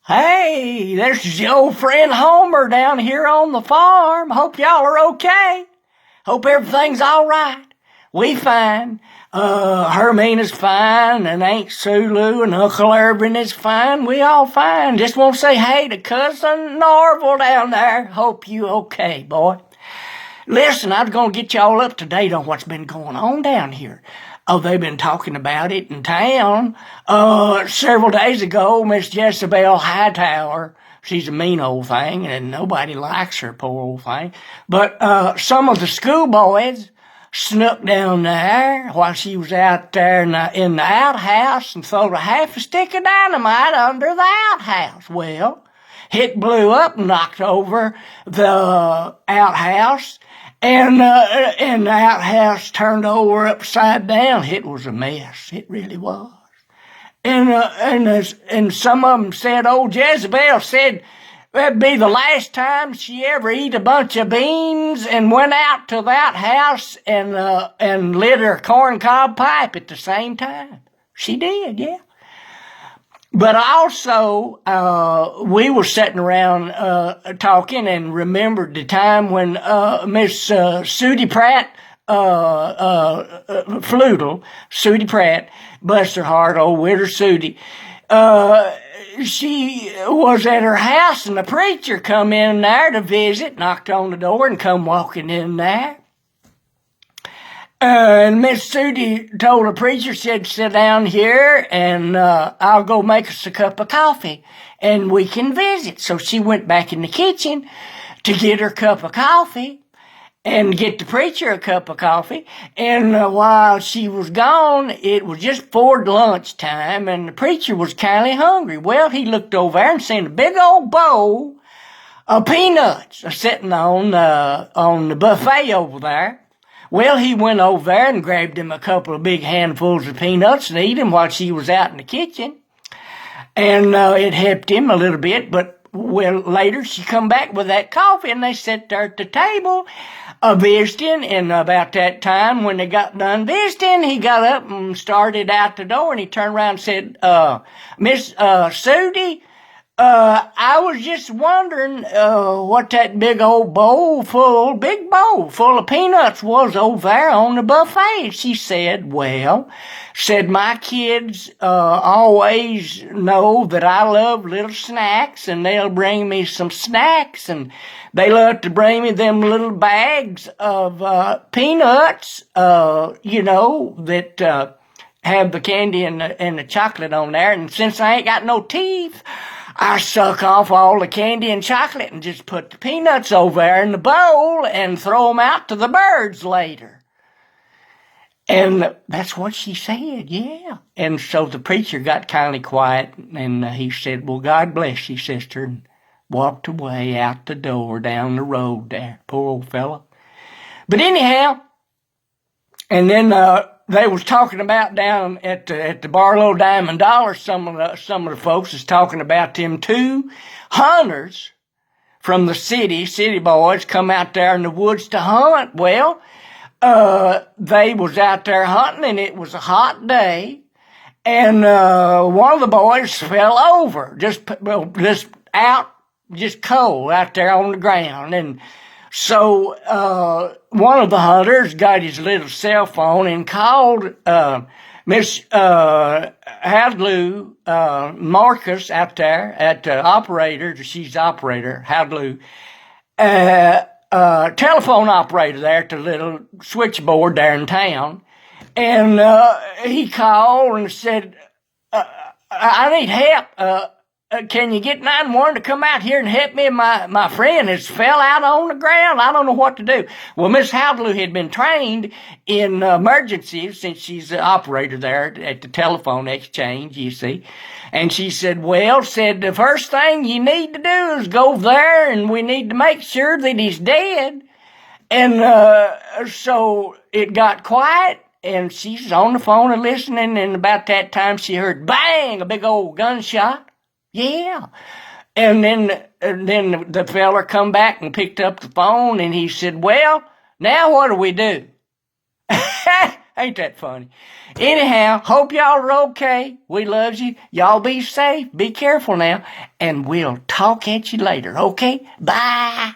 Hey, there's your old friend Homer down here on the farm. Hope y'all are okay. Hope everything's all right. We fine. Hermina's fine, and Aunt Sulu and Uncle Irvin is fine. We all fine. Just want to say hey to Cousin Norval down there. Hope you okay, boy. Listen, I was going to get y'all up to date on what's been going on down here. Oh, they've been talking about it in town. Several days ago, Miss Jezebel Hightower, she's a mean old thing, and nobody likes her, poor old thing. But some of the schoolboys snuck down there while she was out there in the outhouse and threw a half a stick of dynamite under the outhouse. Well, it blew up and knocked over the outhouse. And the outhouse turned over upside down. It was a mess. It really was. And some of them said, old Jezebel said that'd be the last time she ever eat a bunch of beans, and went out to the outhouse and lit her corncob pipe at the same time. She did, yeah. But also, we were sitting around talking and remembered the time when Miss Sudie Pratt, Fludel, Sudie Pratt, bless her heart, old widow Sudie, she was at her house and the preacher come in there to visit, knocked on the door and come walking in there. And Miss Sudie told the preacher, said, sit down here and I'll go make us a cup of coffee and we can visit. So she went back in the kitchen to get her cup of coffee and get the preacher a cup of coffee. And while she was gone, it was just before lunchtime and the preacher was kind of hungry. Well, he looked over there and seen a big old bowl of peanuts sitting on the buffet over there. Well, he went over there and grabbed him a couple of big handfuls of peanuts and ate them while she was out in the kitchen. And it helped him a little bit, but later she come back with that coffee and they sat there at the table visiting. And about that time when they got done visiting, he got up and started out the door and he turned around and said, Miss Sudie, I was just wondering what that big bowl full of peanuts was over there on the buffet. She said, well, my kids always know that I love little snacks, and they'll bring me some snacks, and they love to bring me them little bags of peanuts, that have the candy and the chocolate on there. And since I ain't got no teeth, I suck off all the candy and chocolate and just put the peanuts over there in the bowl and throw them out to the birds later. And that's what she said, yeah. And so the preacher got kind of quiet and he said, well, God bless you, sister, and walked away out the door down the road there. Poor old fella. But anyhow, and then they was talking about down at the Barlow Diamond Dollar, some of the folks is talking about them two hunters from the city boys come out there in the woods to hunt. Well, they was out there hunting and it was a hot day, and one of the boys fell over, just cold out there on the ground. And so one of the hunters got his little cell phone and called Miss Hadloo Marcus out there at the operator. She's the operator, Hadloo, telephone operator there at the little switchboard there in town. And he called and said, I need help. Can you get 911 to come out here and help me? My friend has fell out on the ground. I don't know what to do. Well, Miss Howley had been trained in emergencies since she's the operator there at the telephone exchange, you see. And she said, the first thing you need to do is go there and we need to make sure that he's dead. And so it got quiet and she's on the phone and listening. And about that time she heard bang, a big old gunshot. Yeah. And then the feller come back and picked up the phone and he said, well, now what do we do? Ain't that funny? Anyhow, hope y'all are okay. We love you. Y'all be safe. Be careful now. And we'll talk at you later, okay? Bye.